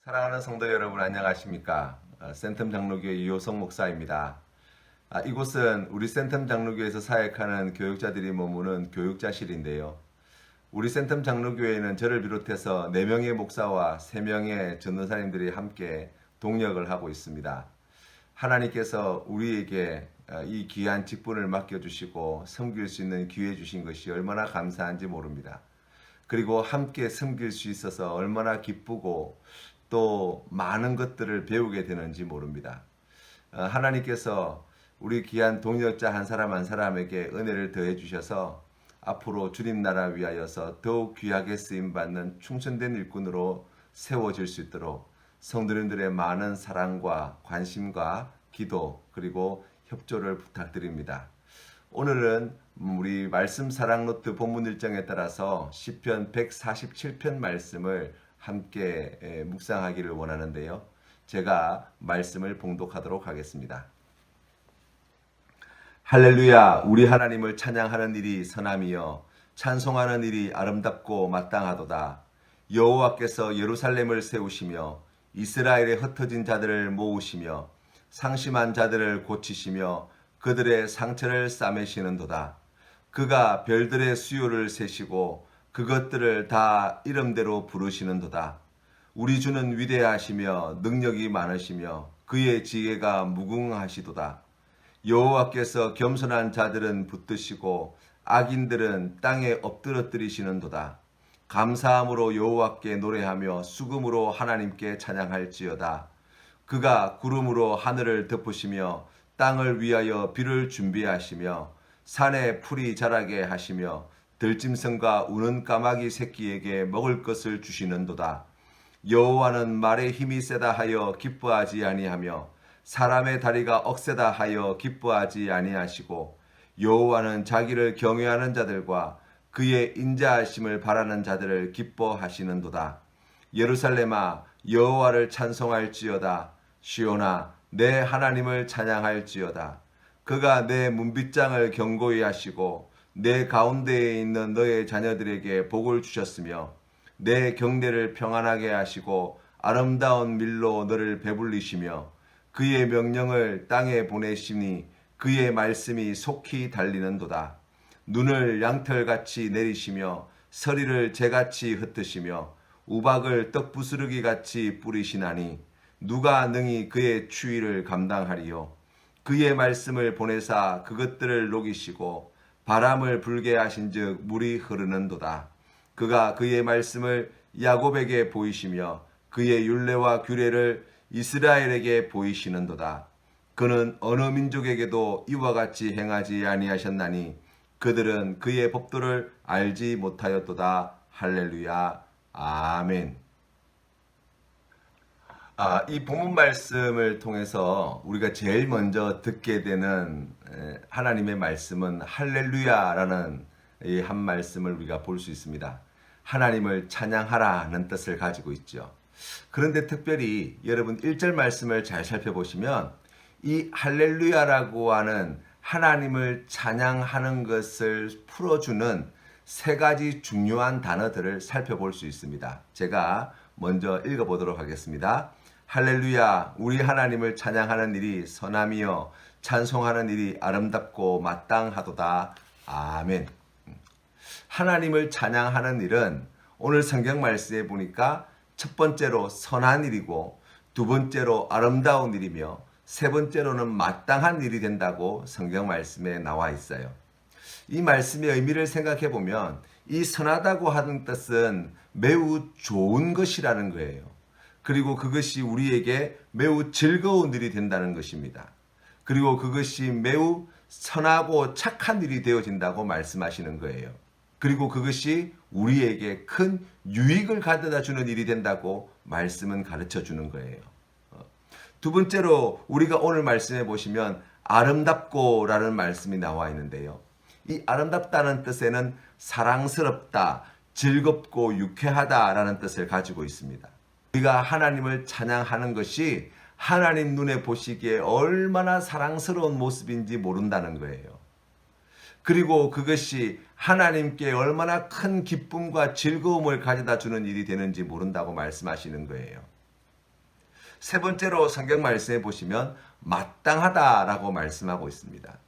사랑하는 성도 여러분 안녕하십니까? 센텀 장로교회 이호성 목사입니다. 이곳은 우리 센텀 장로교회에서 사역하는 교육자들이 머무는 교육자실인데요. 우리 센텀 장로교회에는 저를 비롯해서 4명의 목사와 3명의 전도사님들이 함께 동역을 하고 있습니다. 하나님께서 우리에게 이 귀한 직분을 맡겨주시고 섬길 수 있는 기회 주신 것이 얼마나 감사한지 모릅니다. 그리고 함께 섬길 수 있어서 얼마나 기쁘고 또 많은 것들을 배우게 되는지 모릅니다. 하나님께서 우리 귀한 동역자 한 사람 한 사람에게 은혜를 더해 주셔서 앞으로 주님 나라 위하여서 더욱 귀하게 쓰임받는 충성된 일꾼으로 세워질 수 있도록 성도님들의 많은 사랑과 관심과 기도 그리고 협조를 부탁드립니다. 오늘은 우리 말씀 사랑 노트 본문 일정에 따라서 시편 147편 말씀을 함께 묵상하기를 원하는데요. 제가 말씀을 봉독하도록 하겠습니다. 할렐루야, 우리 하나님을 찬양하는 일이 선함이여 찬송하는 일이 아름답고 마땅하도다. 여호와께서 예루살렘을 세우시며 이스라엘의 흩어진 자들을 모으시며 상심한 자들을 고치시며 그들의 상처를 싸매시는도다. 그가 별들의 수요를 세시고 그것들을 다 이름대로 부르시는도다. 우리 주는 위대하시며 능력이 많으시며 그의 지혜가 무궁하시도다. 여호와께서 겸손한 자들은 붙드시고 악인들은 땅에 엎드러뜨리시는도다. 감사함으로 여호와께 노래하며 수금으로 하나님께 찬양할지어다. 그가 구름으로 하늘을 덮으시며 땅을 위하여 비를 준비하시며 산에 풀이 자라게 하시며 들짐승과 우는 까마귀 새끼에게 먹을 것을 주시는도다. 여호와는 말에 힘이 세다 하여 기뻐하지 아니하며 사람의 다리가 억세다 하여 기뻐하지 아니하시고 여호와는 자기를 경외하는 자들과 그의 인자하심을 바라는 자들을 기뻐하시는도다. 예루살렘아 여호와를 찬송할지어다. 시온아 내 하나님을 찬양할지어다. 그가 내 문빗장을 견고히 하시고 내 가운데에 있는 너의 자녀들에게 복을 주셨으며 내 경내를 평안하게 하시고 아름다운 밀로 너를 배불리시며 그의 명령을 땅에 보내시니 그의 말씀이 속히 달리는도다. 눈을 양털같이 내리시며 서리를 재같이 흩으시며 우박을 떡부스러기같이 뿌리시나니 누가 능히 그의 추위를 감당하리요. 그의 말씀을 보내사 그것들을 녹이시고 바람을 불게 하신즉 물이 흐르는도다. 그가 그의 말씀을 야곱에게 보이시며 그의 율례와 규례를 이스라엘에게 보이시는도다. 그는 어느 민족에게도 이와 같이 행하지 아니하셨나니 그들은 그의 법도를 알지 못하였도다. 할렐루야. 아멘. 이 본문 말씀을 통해서 우리가 제일 먼저 듣게 되는 하나님의 말씀은 할렐루야라는 이 한 말씀을 우리가 볼 수 있습니다. 하나님을 찬양하라는 뜻을 가지고 있죠. 그런데 특별히 여러분 1절 말씀을 잘 살펴보시면 이 할렐루야라고 하는 하나님을 찬양하는 것을 풀어주는 3가지 중요한 단어들을 살펴볼 수 있습니다. 제가 먼저 읽어보도록 하겠습니다. 할렐루야, 우리 하나님을 찬양하는 일이 선함이여 찬송하는 일이 아름답고 마땅하도다. 아멘. 하나님을 찬양하는 일은 오늘 성경 말씀에 보니까 첫 번째로 선한 일이고 두 번째로 아름다운 일이며 세 번째로는 마땅한 일이 된다고 성경 말씀에 나와 있어요. 이 말씀의 의미를 생각해 보면 이 선하다고 하는 뜻은 매우 좋은 것이라는 거예요. 그리고 그것이 우리에게 매우 즐거운 일이 된다는 것입니다. 그리고 그것이 매우 선하고 착한 일이 되어진다고 말씀하시는 거예요. 그리고 그것이 우리에게 큰 유익을 가져다 주는 일이 된다고 말씀은 가르쳐 주는 거예요. 두 번째로 우리가 오늘 말씀해 보시면 아름답고 라는 말씀이 나와 있는데요. 이 아름답다는 뜻에는 사랑스럽다, 즐겁고 유쾌하다 라는 뜻을 가지고 있습니다. 우리가 하나님을 찬양하는 것이 하나님 눈에 보시기에 얼마나 사랑스러운 모습인지 모른다는 거예요. 그리고 그것이 하나님께 얼마나 큰 기쁨과 즐거움을 가져다 주는 일이 되는지 모른다고 말씀하시는 거예요. 세 번째로 성경 말씀에 보시면 마땅하다라고 말씀하고 있습니다.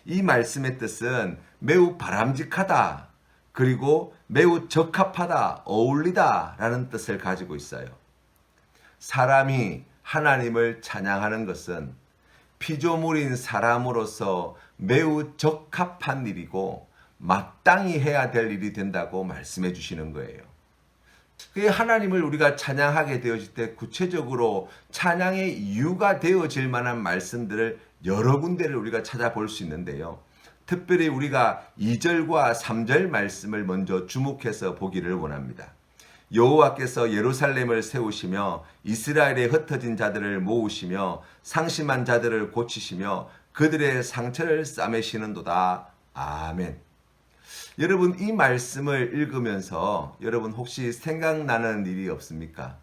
이 말씀의 뜻은 매우 바람직하다, 그리고 매우 적합하다, 어울리다 라는 뜻을 가지고 있어요. 사람이 하나님을 찬양하는 것은 피조물인 사람으로서 매우 적합한 일이고 마땅히 해야 될 일이 된다고 말씀해 주시는 거예요. 하나님을 우리가 찬양하게 되어질 때 구체적으로 찬양의 이유가 되어질 만한 말씀들을 여러 군데를 우리가 찾아볼 수 있는데요. 특별히 우리가 2절과 3절 말씀을 먼저 주목해서 보기를 원합니다. 여호와께서 예루살렘을 세우시며 이스라엘의 흩어진 자들을 모으시며 상심한 자들을 고치시며 그들의 상처를 싸매시는도다. 아멘. 여러분, 이 말씀을 읽으면서 여러분 혹시 생각나는 일이 없습니까?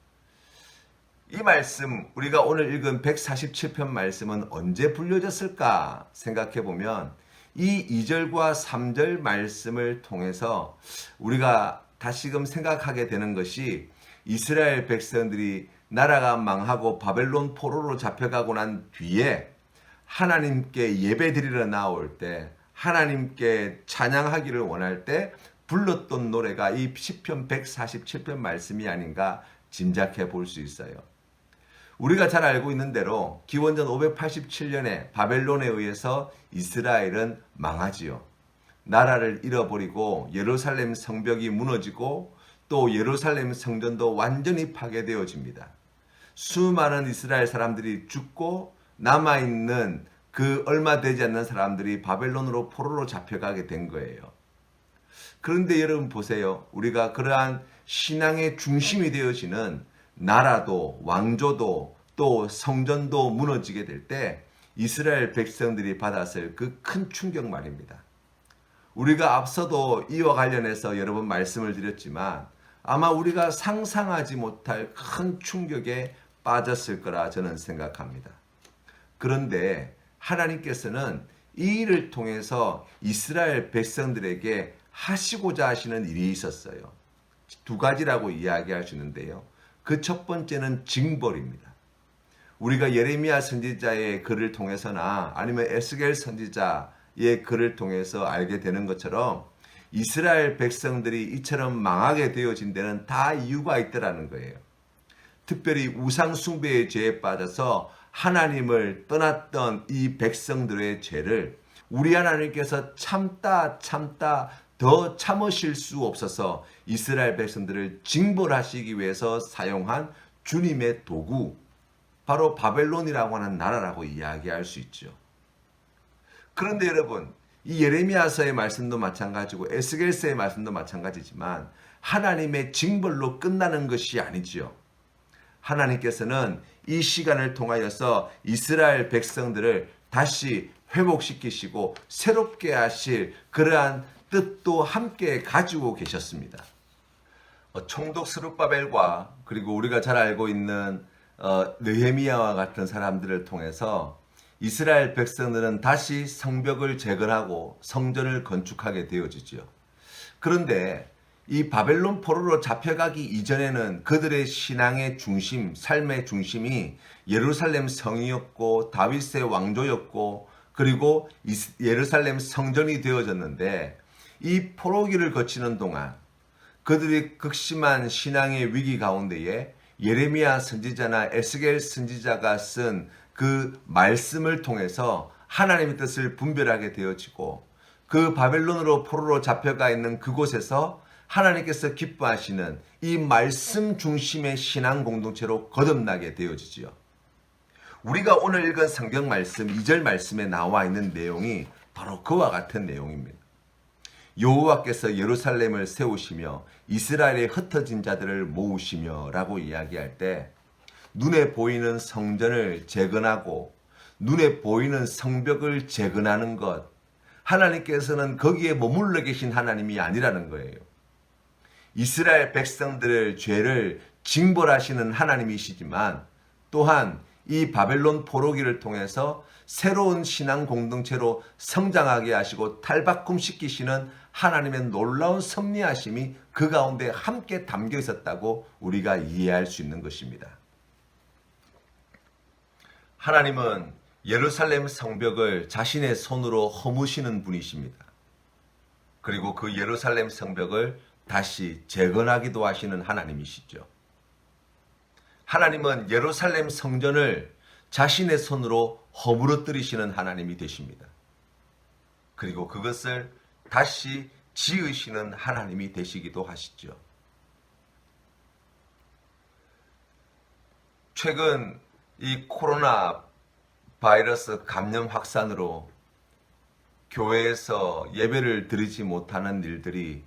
이 말씀, 우리가 오늘 읽은 147편 말씀은 언제 불려졌을까 생각해 보면 이 2절과 3절 말씀을 통해서 우리가 다시금 생각하게 되는 것이 이스라엘 백성들이 나라가 망하고 바벨론 포로로 잡혀가고 난 뒤에 하나님께 예배드리러 나올 때, 하나님께 찬양하기를 원할 때 불렀던 노래가 이 시편 147편 말씀이 아닌가 짐작해 볼 수 있어요. 우리가 잘 알고 있는 대로 기원전 587년에 바벨론에 의해서 이스라엘은 망하지요. 나라를 잃어버리고 예루살렘 성벽이 무너지고 또 예루살렘 성전도 완전히 파괴되어집니다. 수많은 이스라엘 사람들이 죽고 남아있는 그 얼마 되지 않는 사람들이 바벨론으로 포로로 잡혀가게 된 거예요. 그런데 여러분 보세요. 우리가 그러한 신앙의 중심이 되어지는 나라도 왕조도 또 성전도 무너지게 될 때 이스라엘 백성들이 받았을 그 큰 충격 말입니다. 우리가 앞서도 이와 관련해서 여러 번 말씀을 드렸지만 아마 우리가 상상하지 못할 큰 충격에 빠졌을 거라 저는 생각합니다. 그런데 하나님께서는 이 일을 통해서 이스라엘 백성들에게 하시고자 하시는 일이 있었어요. 두 가지라고 이야기할 수 있는데요. 그 첫 번째는 징벌입니다. 우리가 예레미야 선지자의 글을 통해서나 아니면 에스겔 선지자의 글을 통해서 알게 되는 것처럼 이스라엘 백성들이 이처럼 망하게 되어진 데는 다 이유가 있더라는 거예요. 특별히 우상 숭배의 죄에 빠져서 하나님을 떠났던 이 백성들의 죄를 우리 하나님께서 참다 더 참으실 수 없어서 이스라엘 백성들을 징벌하시기 위해서 사용한 주님의 도구, 바로 바벨론이라고 하는 나라라고 이야기할 수 있죠. 그런데 여러분, 이 예레미야서의 말씀도 마찬가지고 에스겔서의 말씀도 마찬가지지만 하나님의 징벌로 끝나는 것이 아니지요. 하나님께서는 이 시간을 통하여서 이스라엘 백성들을 다시 회복시키시고 새롭게 하실 그러한 뜻도 함께 가지고 계셨습니다. 총독 스룹바벨과 그리고 우리가 잘 알고 있는 느헤미야와 같은 사람들을 통해서 이스라엘 백성들은 다시 성벽을 재건하고 성전을 건축하게 되어지죠. 그런데 이 바벨론 포로로 잡혀가기 이전에는 그들의 신앙의 중심, 삶의 중심이 예루살렘 성이었고 다윗의 왕조였고 그리고 예루살렘 성전이 되어졌는데 이 포로기를 거치는 동안 그들이 극심한 신앙의 위기 가운데에 예레미야 선지자나 에스겔 선지자가 쓴 그 말씀을 통해서 하나님의 뜻을 분별하게 되어지고 그 바벨론으로 포로로 잡혀가 있는 그곳에서 하나님께서 기뻐하시는 이 말씀 중심의 신앙 공동체로 거듭나게 되어지지요. 우리가 오늘 읽은 성경 말씀 2절 말씀에 나와 있는 내용이 바로 그와 같은 내용입니다. 여호와께서 예루살렘을 세우시며 이스라엘의 흩어진 자들을 모으시며 라고 이야기할 때 눈에 보이는 성전을 재건하고 눈에 보이는 성벽을 재건하는 것, 하나님께서는 거기에 머물러 계신 하나님이 아니라는 거예요. 이스라엘 백성들의 죄를 징벌하시는 하나님이시지만 또한 이 바벨론 포로기를 통해서 새로운 신앙 공동체로 성장하게 하시고 탈바꿈시키시는 하나님의 놀라운 섭리하심이 그 가운데 함께 담겨 있었다고 우리가 이해할 수 있는 것입니다. 하나님은 예루살렘 성벽을 자신의 손으로 허무시는 분이십니다. 그리고 그 예루살렘 성벽을 다시 재건하기도 하시는 하나님이시죠. 하나님은 예루살렘 성전을 자신의 손으로 허물어뜨리시는 하나님이 되십니다. 그리고 그것을 다시 지으시는 하나님이 되시기도 하시죠. 최근 이 코로나 바이러스 감염 확산으로 교회에서 예배를 드리지 못하는 일들이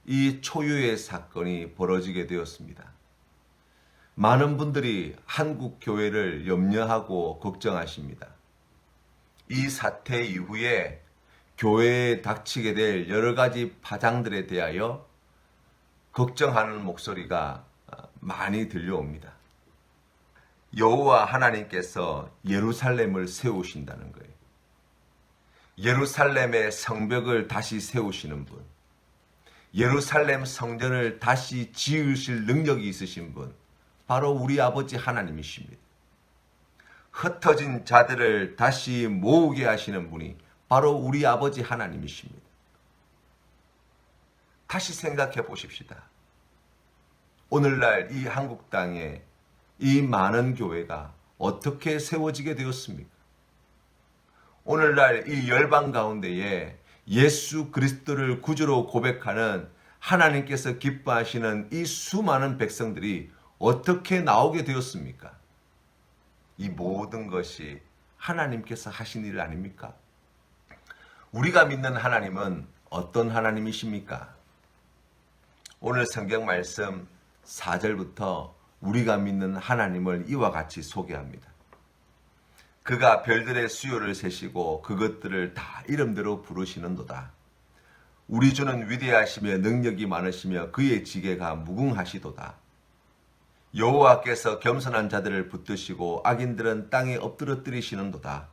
이 초유의 사건이 벌어지게 되었습니다. 많은 분들이 한국 교회를 염려하고 걱정하십니다. 이 사태 이후에 교회에 닥치게 될 여러 가지 파장들에 대하여 걱정하는 목소리가 많이 들려옵니다. 여호와 하나님께서 예루살렘을 세우신다는 거예요. 예루살렘의 성벽을 다시 세우시는 분, 예루살렘 성전을 다시 지으실 능력이 있으신 분, 바로 우리 아버지 하나님이십니다. 흩어진 자들을 다시 모으게 하시는 분이 바로 우리 아버지 하나님이십니다. 다시 생각해 보십시다. 오늘날 이 한국 땅에 이 많은 교회가 어떻게 세워지게 되었습니까? 오늘날 이 열방 가운데에 예수 그리스도를 구주로 고백하는 하나님께서 기뻐하시는 이 수많은 백성들이 어떻게 나오게 되었습니까? 이 모든 것이 하나님께서 하신 일 아닙니까? 우리가 믿는 하나님은 어떤 하나님이십니까? 오늘 성경 말씀 4절부터 우리가 믿는 하나님을 이와 같이 소개합니다. 그가 별들의 수요를 세시고 그것들을 다 이름대로 부르시는도다. 우리 주는 위대하시며 능력이 많으시며 그의 지계가 무궁하시도다. 여호와께서 겸손한 자들을 붙드시고 악인들은 땅에 엎드러뜨리시는도다.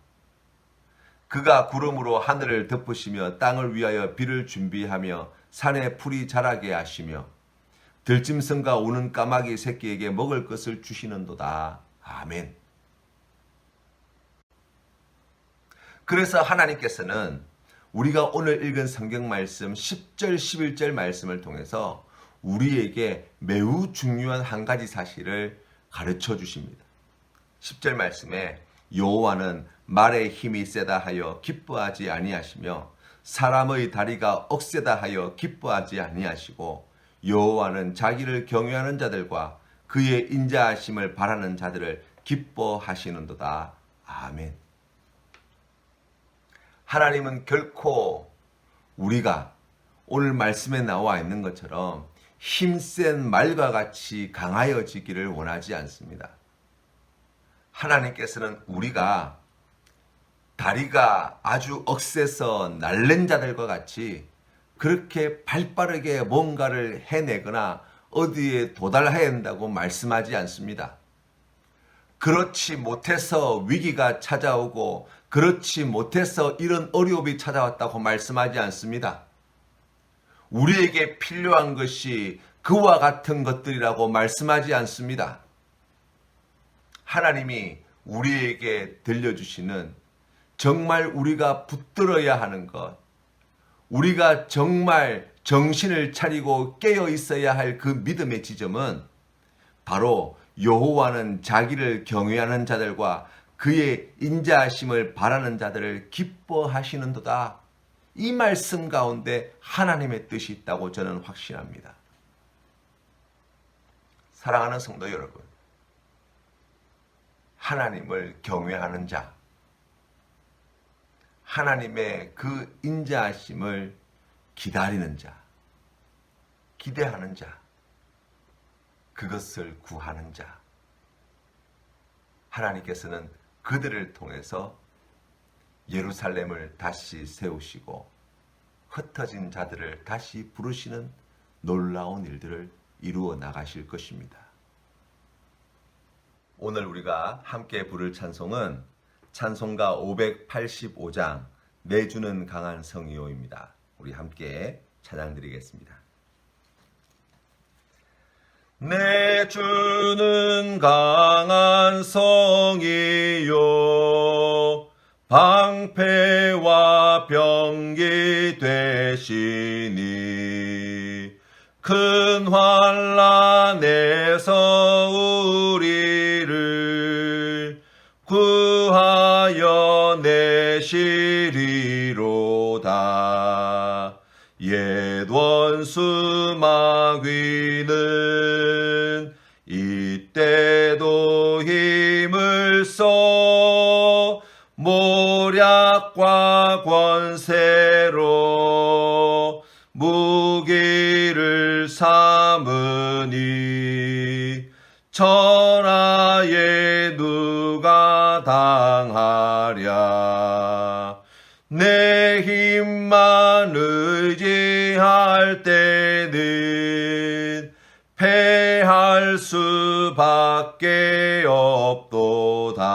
그가 구름으로 하늘을 덮으시며 땅을 위하여 비를 준비하며 산에 풀이 자라게 하시며 들짐승과 우는 까마귀 새끼에게 먹을 것을 주시는도다. 아멘. 그래서 하나님께서는 우리가 오늘 읽은 성경 말씀 10절 11절 말씀을 통해서 우리에게 매우 중요한 한 가지 사실을 가르쳐 주십니다. 10절 말씀에 여호와는 말의 힘이 세다 하여 기뻐하지 아니하시며 사람의 다리가 억세다 하여 기뻐하지 아니하시고 여호와는 자기를 경외하는 자들과 그의 인자하심을 바라는 자들을 기뻐하시는도다. 아멘. 하나님은 결코 우리가 오늘 말씀에 나와 있는 것처럼 힘센 말과 같이 강하여지기를 원하지 않습니다. 하나님께서는 우리가 다리가 아주 억세서 날랜 자들과 같이 그렇게 발빠르게 뭔가를 해내거나 어디에 도달해야 한다고 말씀하지 않습니다. 그렇지 못해서 위기가 찾아오고 그렇지 못해서 이런 어려움이 찾아왔다고 말씀하지 않습니다. 우리에게 필요한 것이 그와 같은 것들이라고 말씀하지 않습니다. 하나님이 우리에게 들려주시는 정말 우리가 붙들어야 하는 것, 우리가 정말 정신을 차리고 깨어 있어야 할 그 믿음의 지점은 바로 여호와는 자기를 경외하는 자들과 그의 인자하심을 바라는 자들을 기뻐하시는도다. 이 말씀 가운데 하나님의 뜻이 있다고 저는 확신합니다. 사랑하는 성도 여러분, 하나님을 경외하는 자, 하나님의 그 인자하심을 기다리는 자, 기대하는 자, 그것을 구하는 자, 하나님께서는 그들을 통해서 예루살렘을 다시 세우시고 흩어진 자들을 다시 부르시는 놀라운 일들을 이루어 나가실 것입니다. 오늘 우리가 함께 부를 찬송은 찬송가 585장 내 주는 강한 성이요입니다. 우리 함께 찬양 드리겠습니다. 내 주는 강한 성이요 방패와 병기 되시니 큰 환난에서 우리를 구하여 내시리로다. 옛 원수 마귀는 이때도 힘을 써 모략과 권세로 무기를 삼으니 천하에 누가 당하랴. 내 힘만 의지할 때는 패할 수밖에 없도다.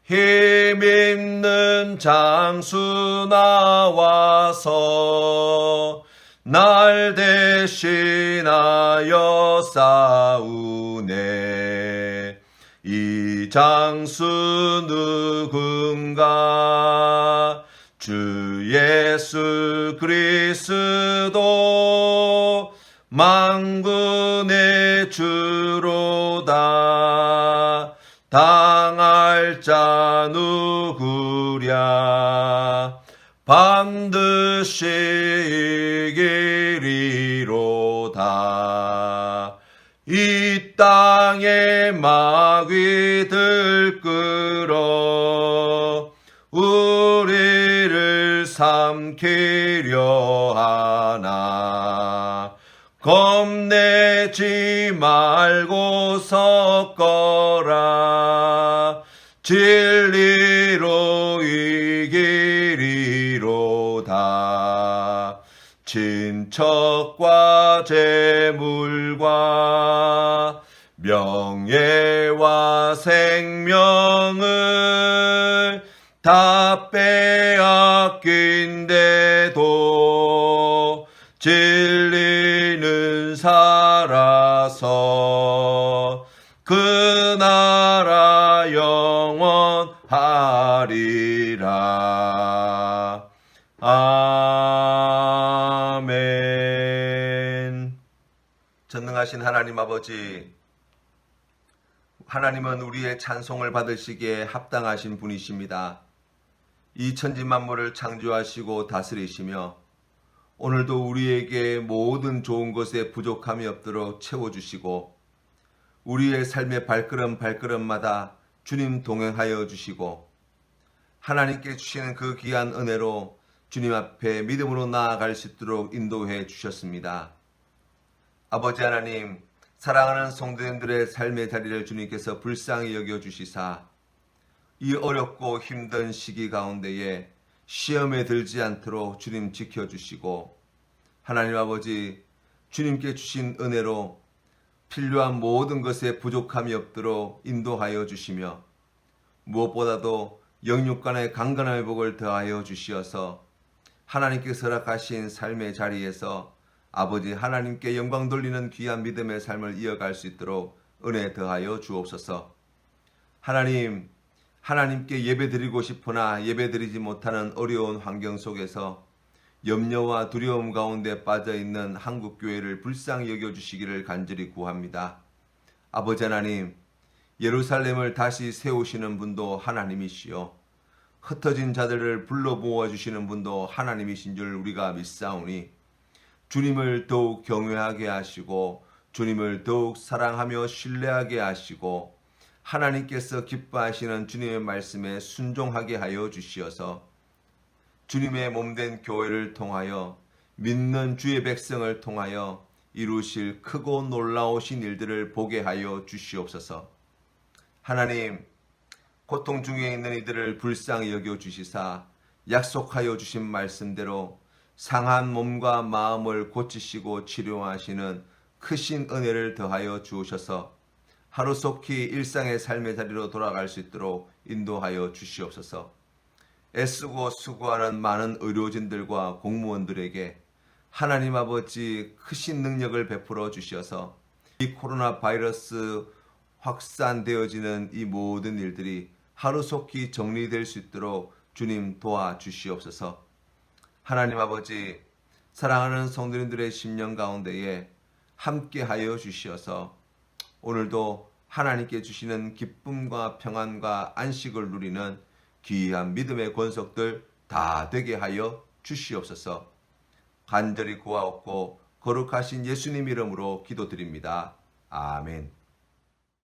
힘 있는 장수 나와서 날 대신하여 싸우네. 이 장수 누군가? 주 예수 그리스도 만군의 주로다. 당할 자 누구랴? 반드시 이기리로다. 이 땅에 마귀들 끌어 우리를 삼키려 하나. 겁내지 말고 섰거라. 진리로 이기리로다. 친척과 재물과 명예와 생명을 다 빼앗긴데도 진리는 살아서 그 나라 영원하리라. 아멘. 전능하신 하나님 아버지, 하나님은 우리의 찬송을 받으시기에 합당하신 분이십니다. 이 천지 만물을 창조하시고 다스리시며 오늘도 우리에게 모든 좋은 것에 부족함이 없도록 채워주시고 우리의 삶의 발걸음마다 주님 동행하여 주시고 하나님께 주시는 그 귀한 은혜로 주님 앞에 믿음으로 나아갈 수 있도록 인도해 주셨습니다. 아버지 하나님, 사랑하는 성도님들의 삶의 자리를 주님께서 불쌍히 여겨주시사 이 어렵고 힘든 시기 가운데에 시험에 들지 않도록 주님 지켜주시고 하나님 아버지, 주님께 주신 은혜로 필요한 모든 것에 부족함이 없도록 인도하여 주시며 무엇보다도 영육간의 강건한 회복을 더하여 주시어서 하나님께서 허락하신 삶의 자리에서 아버지 하나님께 영광 돌리는 귀한 믿음의 삶을 이어갈 수 있도록 은혜 더하여 주옵소서. 하나님, 하나님께 예배드리고 싶으나 예배드리지 못하는 어려운 환경 속에서 염려와 두려움 가운데 빠져있는 한국교회를 불쌍히 여겨주시기를 간절히 구합니다. 아버지 하나님, 예루살렘을 다시 세우시는 분도 하나님이시요 흩어진 자들을 불러 모아주시는 분도 하나님이신 줄 우리가 믿사오니 주님을 더욱 경외하게 하시고 주님을 더욱 사랑하며 신뢰하게 하시고 하나님께서 기뻐하시는 주님의 말씀에 순종하게 하여 주시어서 주님의 몸된 교회를 통하여 믿는 주의 백성을 통하여 이루실 크고 놀라우신 일들을 보게 하여 주시옵소서. 하나님, 고통 중에 있는 이들을 불쌍히 여겨 주시사 약속하여 주신 말씀대로 상한 몸과 마음을 고치시고 치료하시는 크신 은혜를 더하여 주셔서 하루속히 일상의 삶의 자리로 돌아갈 수 있도록 인도하여 주시옵소서. 애쓰고 수고하는 많은 의료진들과 공무원들에게 하나님 아버지 크신 능력을 베풀어 주셔서 이 코로나 바이러스 확산되어지는 이 모든 일들이 하루속히 정리될 수 있도록 주님 도와주시옵소서. 하나님 아버지, 사랑하는 성도님들의 심령 가운데에 함께하여 주시어서 오늘도 하나님께 주시는 기쁨과 평안과 안식을 누리는 귀한 믿음의 권속들 다 되게 하여 주시옵소서. 간절히 구하옵고 거룩하신 예수님 이름으로 기도드립니다. 아멘.